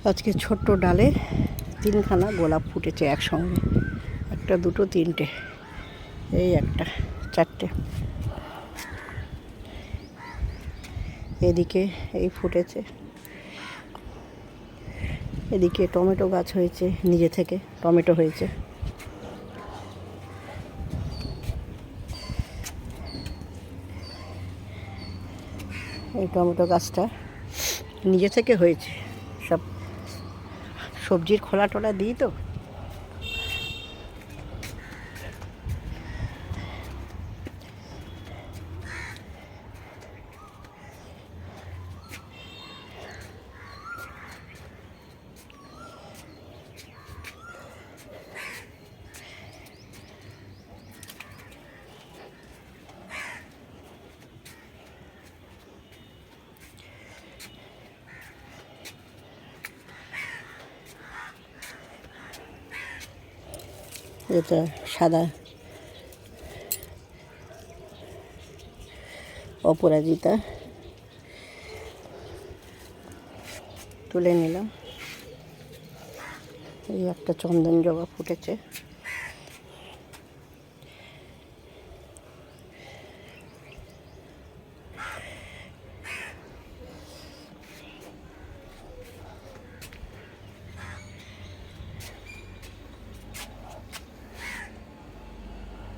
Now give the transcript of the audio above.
আজকে ছোট্ট ডালে তিনখানা গোলাপ ফুটেছে একসঙ্গে, একটা দুটো তিনটে, এই একটা চারটে, এদিকে এই ফুটেছে, এদিকে টমেটো গাছ হয়েছে, নিজে থেকে টমেটো হয়েছে, এই টমেটো গাছটা নিজে থেকে হয়েছে। সব সবজির খোলা টোলা দিই তো, এটা সাদা অপরাজিতা, তুলে নিলাম। এই একটা চন্দন জবা ফুটেছে।